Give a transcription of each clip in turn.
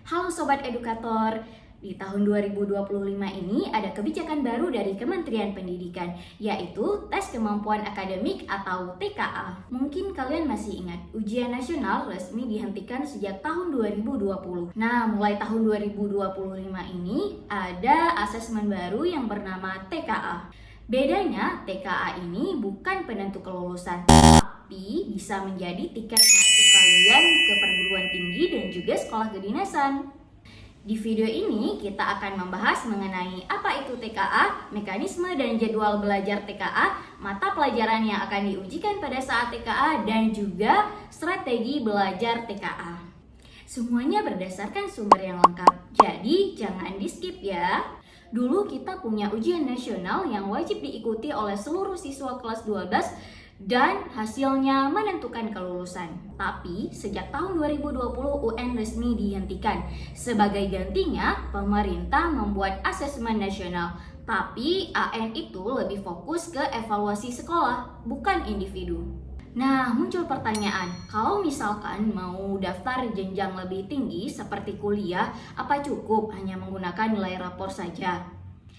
Halo Sobat Edukator, di tahun 2025 ini ada kebijakan baru dari Kementerian Pendidikan, yaitu Tes Kemampuan Akademik atau TKA. Mungkin kalian masih ingat, ujian nasional resmi dihentikan sejak tahun 2020. Nah, mulai tahun 2025 ini ada asesmen baru yang bernama TKA. Bedanya, TKA ini bukan penentu kelulusan, tapi bisa menjadi tiket masuk kalian ke perguruan tinggi dan juga sekolah kedinasan. Di video ini kita akan membahas mengenai apa itu TKA, mekanisme dan jadwal belajar TKA, mata pelajaran yang akan diujikan pada saat TKA, dan juga strategi belajar TKA. Semuanya berdasarkan sumber yang lengkap, jadi jangan di-skip ya. Dulu kita punya ujian nasional yang wajib diikuti oleh seluruh siswa kelas 12 dan hasilnya menentukan kelulusan. Tapi sejak tahun 2020 UN resmi dihentikan. Sebagai gantinya, pemerintah membuat asesmen nasional. Tapi AN itu lebih fokus ke evaluasi sekolah, bukan individu. Nah, muncul pertanyaan, kalau misalkan mau daftar jenjang lebih tinggi seperti kuliah, apa cukup hanya menggunakan nilai rapor saja?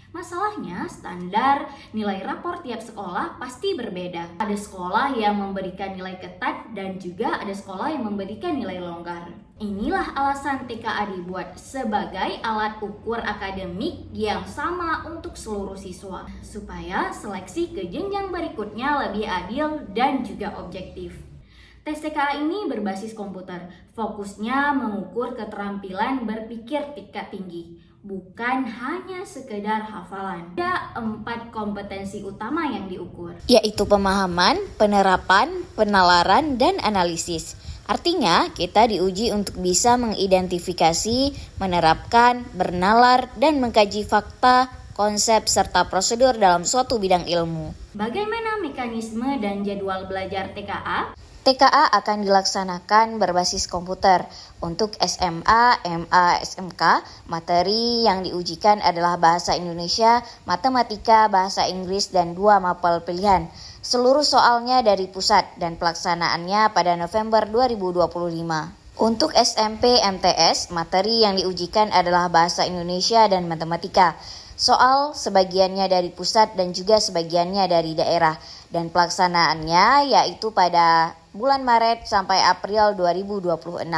Masalahnya, standar nilai rapor tiap sekolah pasti berbeda. Ada sekolah yang memberikan nilai ketat dan juga ada sekolah yang memberikan nilai longgar. Inilah alasan TKA dibuat sebagai alat ukur akademik yang sama untuk seluruh siswa, supaya seleksi ke jenjang berikutnya lebih adil dan juga objektif. Tes TKA ini berbasis komputer, fokusnya mengukur keterampilan berpikir tingkat tinggi, bukan hanya sekedar hafalan. Ada 4 kompetensi utama yang diukur, yaitu pemahaman, penerapan, penalaran, dan analisis. Artinya, kita diuji untuk bisa mengidentifikasi, menerapkan, bernalar, dan mengkaji fakta, konsep, serta prosedur dalam suatu bidang ilmu. Bagaimana mekanisme dan jadwal belajar TKA? TKA akan dilaksanakan berbasis komputer. Untuk SMA, MA, SMK, materi yang diujikan adalah bahasa Indonesia, matematika, bahasa Inggris, dan 2 mapel pilihan. Seluruh soalnya dari pusat dan pelaksanaannya pada November 2025. Untuk SMP MTS, materi yang diujikan adalah bahasa Indonesia dan matematika. Soal sebagiannya dari pusat dan juga sebagiannya dari daerah. Dan pelaksanaannya yaitu pada bulan Maret sampai April 2026.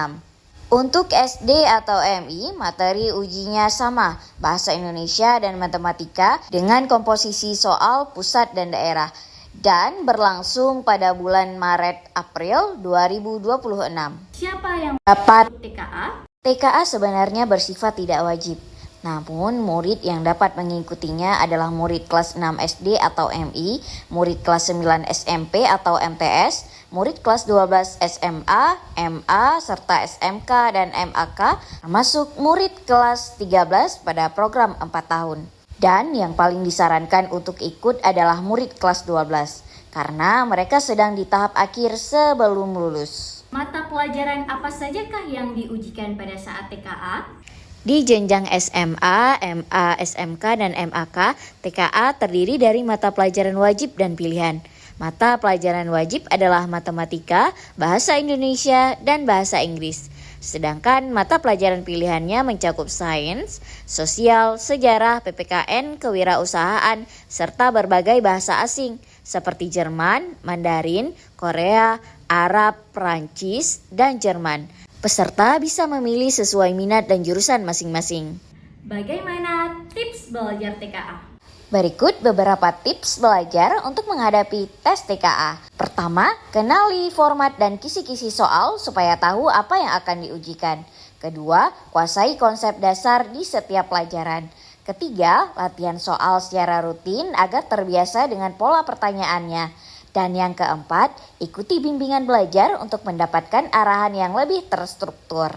Untuk SD atau MI, materi ujinya sama, bahasa Indonesia dan matematika dengan komposisi soal pusat dan daerah. Dan berlangsung pada bulan Maret-April 2026. Siapa yang dapat TKA? TKA sebenarnya bersifat tidak wajib. Namun, murid yang dapat mengikutinya adalah murid kelas 6 SD atau MI, murid kelas 9 SMP atau MTS, murid kelas 12 SMA, MA, serta SMK dan MAK, termasuk murid kelas 13 pada program 4 tahun. Dan yang paling disarankan untuk ikut adalah murid kelas 12, karena mereka sedang di tahap akhir sebelum lulus. Mata pelajaran apa sajakah yang diujikan pada saat TKA? Di jenjang SMA, MA, SMK, dan MAK, TKA terdiri dari mata pelajaran wajib dan pilihan. Mata pelajaran wajib adalah matematika, bahasa Indonesia, dan bahasa Inggris. Sedangkan mata pelajaran pilihannya mencakup sains, sosial, sejarah, PPKN, kewirausahaan, serta berbagai bahasa asing seperti Jerman, Mandarin, Korea, Arab, Perancis, dan Jerman. Peserta bisa memilih sesuai minat dan jurusan masing-masing. Bagaimana tips belajar TKA? Berikut beberapa tips belajar untuk menghadapi tes TKA. Pertama, kenali format dan kisi-kisi soal supaya tahu apa yang akan diujikan. Kedua, kuasai konsep dasar di setiap pelajaran. Ketiga, latihan soal secara rutin agar terbiasa dengan pola pertanyaannya. Dan yang keempat, ikuti bimbingan belajar untuk mendapatkan arahan yang lebih terstruktur.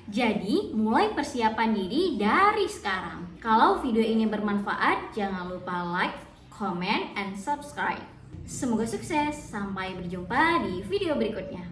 Jadi, mulai persiapan diri dari sekarang. Kalau video ini bermanfaat, jangan lupa like, comment, and subscribe. Semoga sukses. Sampai berjumpa di video berikutnya.